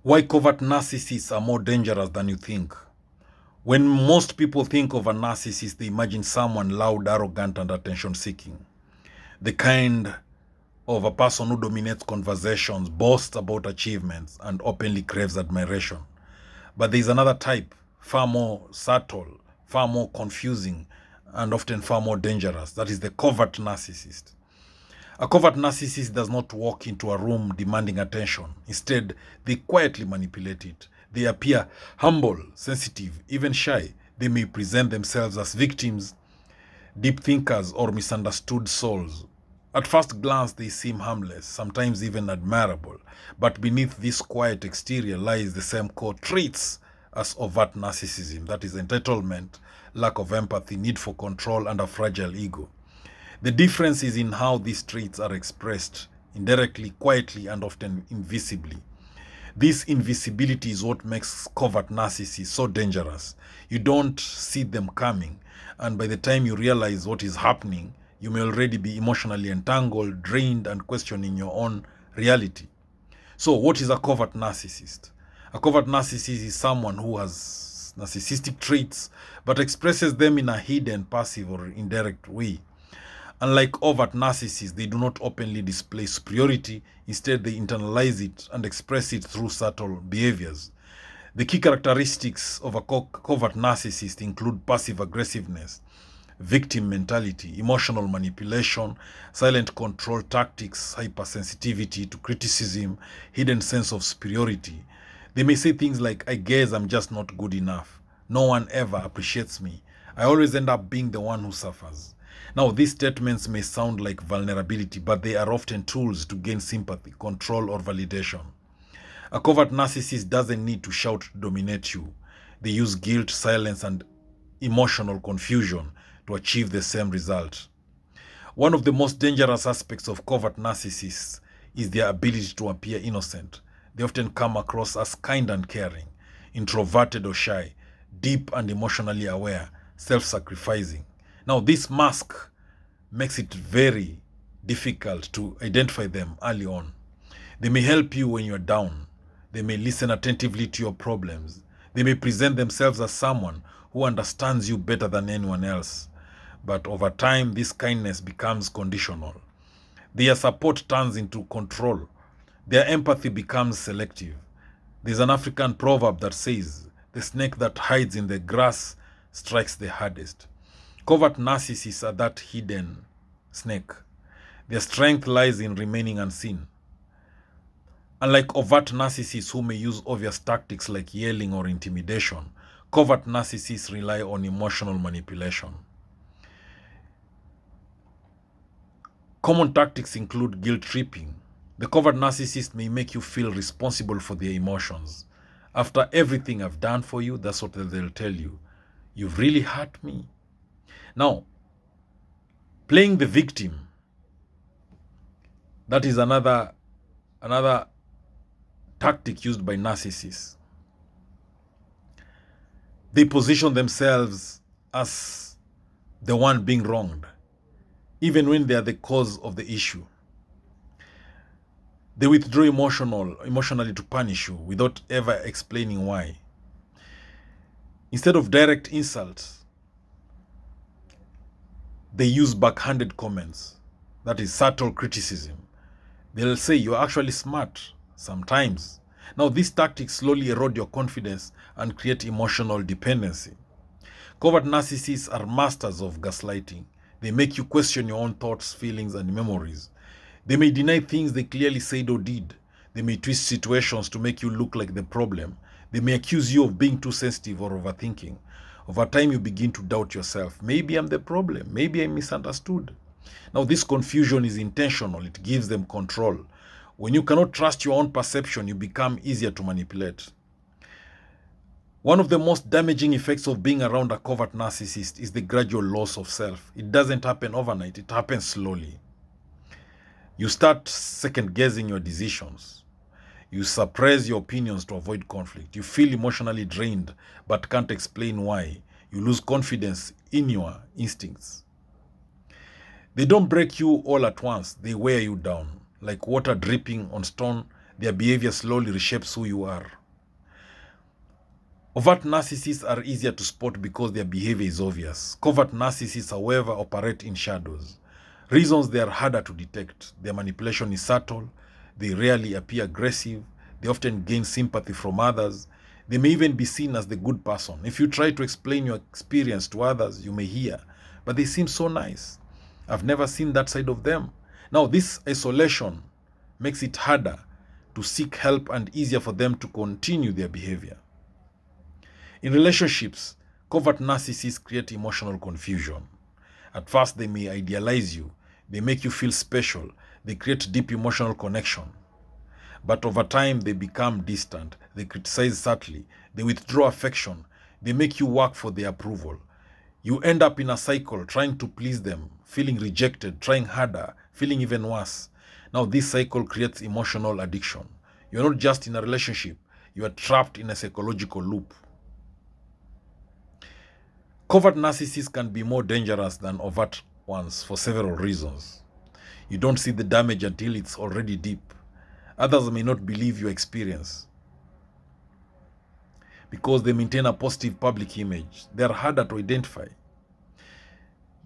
Why covert narcissists are more dangerous than you think. When most people think of a narcissist, they imagine someone loud, arrogant, and attention seeking. The kind of a person who dominates conversations, boasts about achievements, and openly craves admiration. But there is another type, far more subtle, far more confusing, and often far more dangerous. That is the covert narcissist. A covert narcissist does not walk into a room demanding attention. Instead, they quietly manipulate it. They appear humble, sensitive, even shy. They may present themselves as victims, deep thinkers, or misunderstood souls. At first glance, they seem harmless, sometimes even admirable. But beneath this quiet exterior lies the same core traits as overt narcissism, that is, entitlement, lack of empathy, need for control, and a fragile ego. The difference is in how these traits are expressed, indirectly, quietly, and often invisibly. This invisibility is what makes covert narcissists so dangerous. You don't see them coming, and by the time you realize what is happening, you may already be emotionally entangled, drained, and questioning your own reality. So, what is a covert narcissist? A covert narcissist is someone who has narcissistic traits but expresses them in a hidden, passive, or indirect way. Unlike overt narcissists, they do not openly display superiority. Instead, they internalize it and express it through subtle behaviors. The key characteristics of a covert narcissist include passive aggressiveness, victim mentality, emotional manipulation, silent control tactics, hypersensitivity to criticism, hidden sense of superiority. They may say things like, I guess I'm just not good enough. No one ever appreciates me. I always end up being the one who suffers. Now, these statements may sound like vulnerability, but they are often tools to gain sympathy, control, or validation. A covert narcissist doesn't need to shout to dominate you. They use guilt, silence, and emotional confusion to achieve the same result. One of the most dangerous aspects of covert narcissists is their ability to appear innocent. They often come across as kind and caring, introverted or shy, deep and emotionally aware, self-sacrificing. Now, this mask makes it very difficult to identify them early on. They may help you when you're down. They may listen attentively to your problems. They may present themselves as someone who understands you better than anyone else. But over time, this kindness becomes conditional. Their support turns into control. Their empathy becomes selective. There's an African proverb that says, the snake that hides in the grass strikes the hardest. Covert narcissists are that hidden snake. Their strength lies in remaining unseen. Unlike overt narcissists who may use obvious tactics like yelling or intimidation, covert narcissists rely on emotional manipulation. Common tactics include guilt tripping. The covert narcissist may make you feel responsible for their emotions. After everything I've done for you, that's what they'll tell you. You've really hurt me. Now, playing the victim, that is another tactic used by narcissists. They position themselves as the one being wronged, even when they are the cause of the issue. They withdraw emotionally to punish you without ever explaining why. Instead of direct insults, they use backhanded comments, that is subtle criticism. They'll say you're actually smart sometimes. Now, these tactics slowly erode your confidence and create emotional dependency. Covert narcissists are masters of gaslighting. They make you question your own thoughts, feelings, and memories. They may deny things they clearly said or did. They may twist situations to make you look like the problem. They may accuse you of being too sensitive or overthinking. Over time, you begin to doubt yourself. Maybe I'm the problem. Maybe I'm misunderstood. Now, this confusion is intentional. It gives them control. When you cannot trust your own perception, you become easier to manipulate. One of the most damaging effects of being around a covert narcissist is the gradual loss of self. It doesn't happen overnight. It happens slowly. You start second-guessing your decisions. You suppress your opinions to avoid conflict. You feel emotionally drained but can't explain why. You lose confidence in your instincts. They don't break you all at once. They wear you down. Like water dripping on stone, Their behavior slowly reshapes who you are. Overt narcissists are easier to spot because their behavior is obvious. Covert narcissists, however, operate in shadows. Reasons they are harder to detect. Their manipulation is subtle. They rarely appear aggressive. They often gain sympathy from others. They may even be seen as the good person. If you try to explain your experience to others, you may hear, but they seem so nice. I've never seen that side of them. Now, this isolation makes it harder to seek help and easier for them to continue their behavior. In relationships, covert narcissists create emotional confusion. At first, they may idealize you. They make you feel special. They create deep emotional connection. But over time, they become distant. They criticize subtly. They withdraw affection. They make you work for their approval. You end up in a cycle trying to please them, feeling rejected, trying harder, feeling even worse. Now, this cycle creates emotional addiction. You're not just in a relationship. You are trapped in a psychological loop. Covert narcissists can be more dangerous than overt ones for several reasons. You don't see the damage until it's already deep. Others may not believe your experience because they maintain a positive public image. They are harder to identify.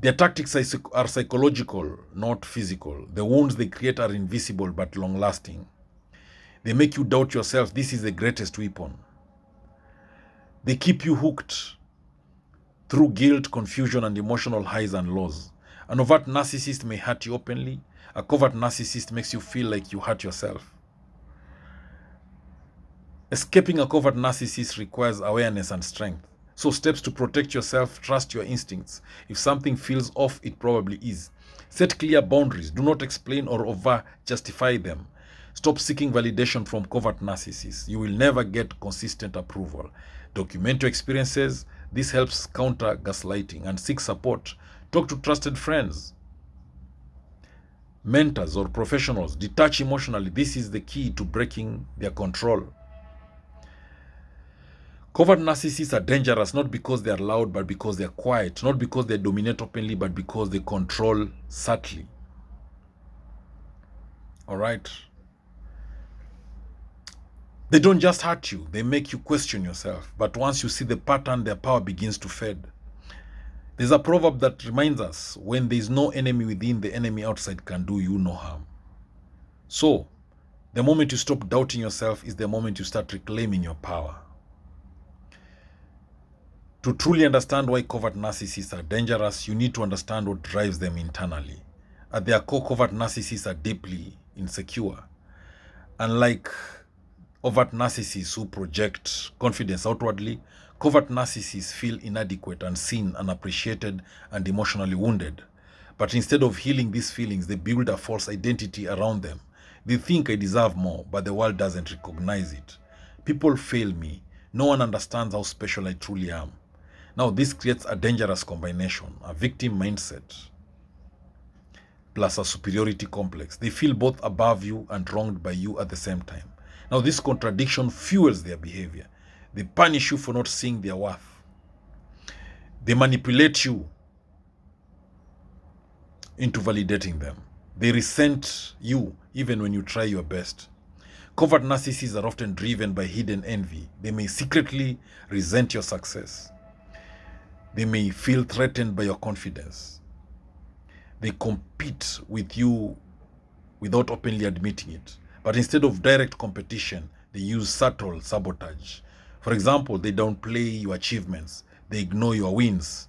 Their tactics are psychological, not physical. The wounds they create are invisible but long-lasting. They make you doubt yourself. This is the greatest weapon. They keep you hooked through guilt, confusion, and emotional highs and lows. An overt narcissist may hurt you openly. A covert narcissist makes you feel like you hurt yourself. Escaping a covert narcissist requires awareness and strength. So steps to protect yourself: trust your instincts. If something feels off, it probably is. Set clear boundaries. Do not explain or over-justify them. Stop seeking validation from covert narcissists. You will never get consistent approval. Document your experiences. This helps counter gaslighting, and seek support. Talk to trusted friends, mentors, or professionals. Detach emotionally. This is the key to breaking their control. Covert narcissists are dangerous not because they are loud, but because they are quiet. Not because they dominate openly, but because they control subtly. All right? They don't just hurt you, they make you question yourself. But once you see the pattern, their power begins to fade. There's a proverb that reminds us, when there's no enemy within, the enemy outside can do you no harm. So, the moment you stop doubting yourself is the moment you start reclaiming your power. To truly understand why covert narcissists are dangerous, you need to understand what drives them internally. At their core, covert narcissists are deeply insecure. Unlike overt narcissists who project confidence outwardly, covert narcissists feel inadequate, unseen, unappreciated, and emotionally wounded. But instead of healing these feelings, they build a false identity around them. They think, I deserve more, but the world doesn't recognize it. People fail me. No one understands how special I truly am. Now, this creates a dangerous combination: a victim mindset plus a superiority complex. They feel both above you and wronged by you at the same time. Now, this contradiction fuels their behavior. They punish you for not seeing their worth. They manipulate you into validating them. They resent you even when you try your best. Covert narcissists are often driven by hidden envy. They may secretly resent your success. They may feel threatened by your confidence. They compete with you without openly admitting it. But instead of direct competition, they use subtle sabotage. For example, they downplay your achievements. They ignore your wins.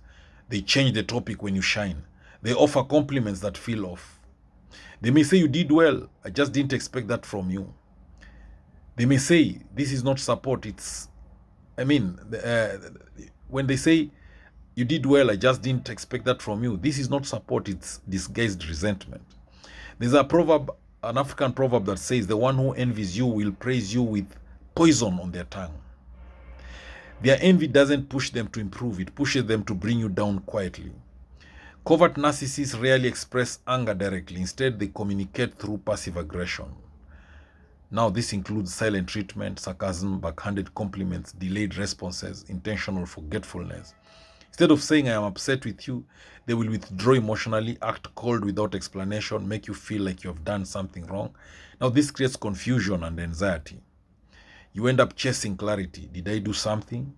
They change the topic when you shine. They offer compliments that feel off. They may say, you did well, I just didn't expect that from you. They may say, this is not support, when they say, you did well, I just didn't expect that from you, this is not support, it's disguised resentment. There's a proverb, an African proverb that says, the one who envies you will praise you with poison on their tongue. Their envy doesn't push them to improve, it pushes them to bring you down quietly. Covert narcissists rarely express anger directly. Instead, they communicate through passive aggression. Now, this includes silent treatment, sarcasm, backhanded compliments, delayed responses, intentional forgetfulness. Instead of saying, I am upset with you, they will withdraw emotionally, act cold without explanation, make you feel like you have done something wrong. Now, this creates confusion and anxiety. You end up chasing clarity. Did I do something?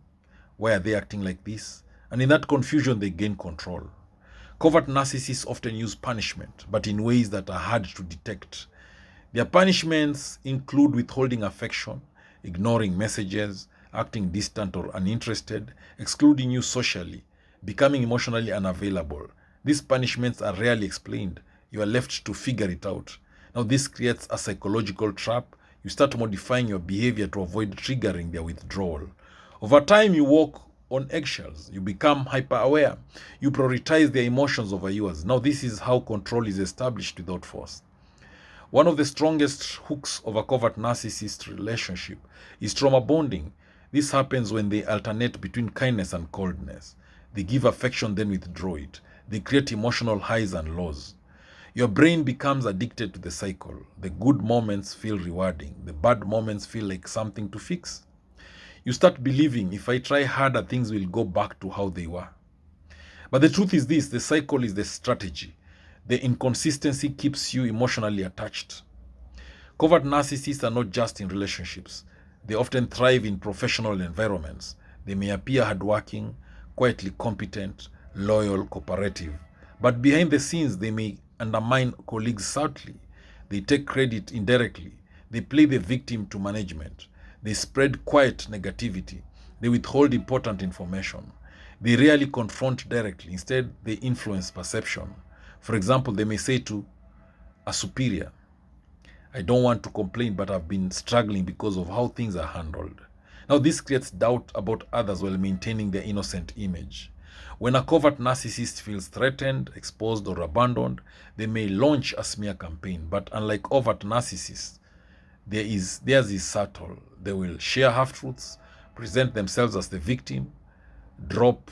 Why are they acting like this? And in that confusion, they gain control. Covert narcissists often use punishment, but in ways that are hard to detect. Their punishments include withholding affection, ignoring messages, acting distant or uninterested, excluding you socially, becoming emotionally unavailable. These punishments are rarely explained. You are left to figure it out. Now, this creates a psychological trap. You start modifying your behavior to avoid triggering their withdrawal. Over time, you walk on eggshells. You become hyper-aware. You prioritize their emotions over yours. Now, this is how control is established without force. One of the strongest hooks of a covert narcissist relationship is trauma bonding. This happens when they alternate between kindness and coldness. They give affection, then withdraw it. They create emotional highs and lows. Your brain becomes addicted to the cycle. The good moments feel rewarding. The bad moments feel like something to fix. You start believing, if I try harder, things will go back to how they were. But the truth is this, the cycle is the strategy. The inconsistency keeps you emotionally attached. Covert narcissists are not just in relationships. They often thrive in professional environments. They may appear hardworking, quietly competent, loyal, cooperative. But behind the scenes, they may undermine colleagues subtly. They take credit indirectly. They play the victim to management. They spread quiet negativity. They withhold important information. They rarely confront directly. Instead, they influence perception. For example, they may say to a superior, I don't want to complain, but I've been struggling because of how things are handled. Now, this creates doubt about others while maintaining their innocent image. When a covert narcissist feels threatened, exposed, or abandoned, they may launch a smear campaign. But unlike overt narcissists, theirs is subtle. They will share half-truths, present themselves as the victim, drop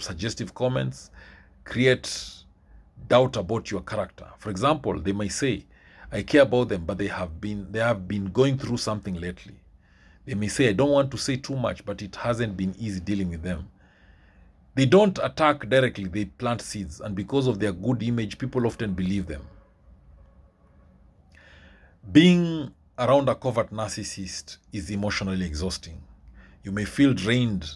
suggestive comments, create doubt about your character. For example, they may say, I care about them, but they have been going through something lately. They may say, I don't want to say too much, but it hasn't been easy dealing with them. They don't attack directly, they plant seeds, and because of their good image, people often believe them. Being around a covert narcissist is emotionally exhausting. You may feel drained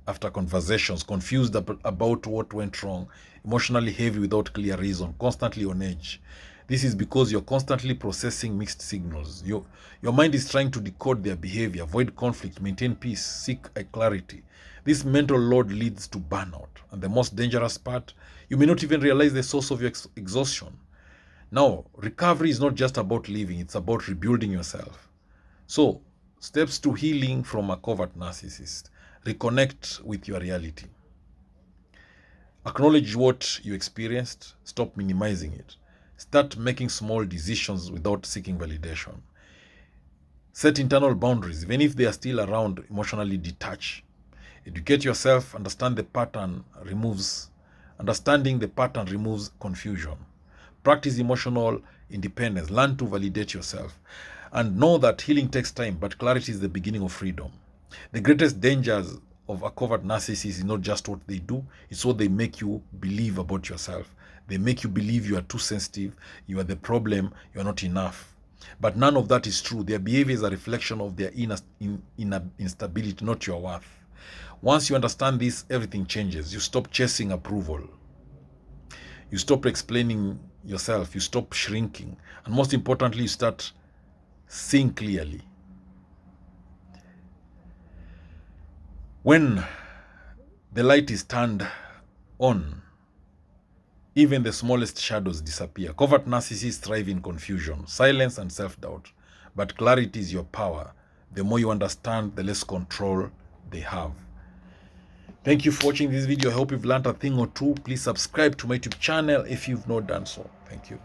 after conversations, confused about what went wrong, emotionally heavy without clear reason, constantly on edge. This is because you're constantly processing mixed signals. Your mind is trying to decode their behavior, avoid conflict, maintain peace, seek a clarity. This mental load leads to burnout. And the most dangerous part, you may not even realize the source of your exhaustion. Now, recovery is not just about living, it's about rebuilding yourself. So, steps to healing from a covert narcissist. Reconnect with your reality. Acknowledge what you experienced. Stop minimizing it. Start making small decisions without seeking validation. Set internal boundaries, even if they are still around, emotionally detach. Educate yourself, understanding the pattern removes confusion. Practice emotional independence. Learn to validate yourself. And know that healing takes time, but clarity is the beginning of freedom. The greatest dangers of a covert narcissist is not just what they do, it's what they make you believe about yourself. They make you believe you are too sensitive, you are the problem, you are not enough. But none of that is true. Their behavior is a reflection of their inner instability, not your worth. Once you understand this, everything changes. You stop chasing approval. You stop explaining yourself. You stop shrinking. And most importantly, you start seeing clearly. When the light is turned on, even the smallest shadows disappear. Covert narcissists thrive in confusion, silence, and self-doubt. But clarity is your power. The more you understand, the less control they have. Thank you for watching this video. I hope you've learned a thing or two. Please subscribe to my YouTube channel if you've not done so. Thank you.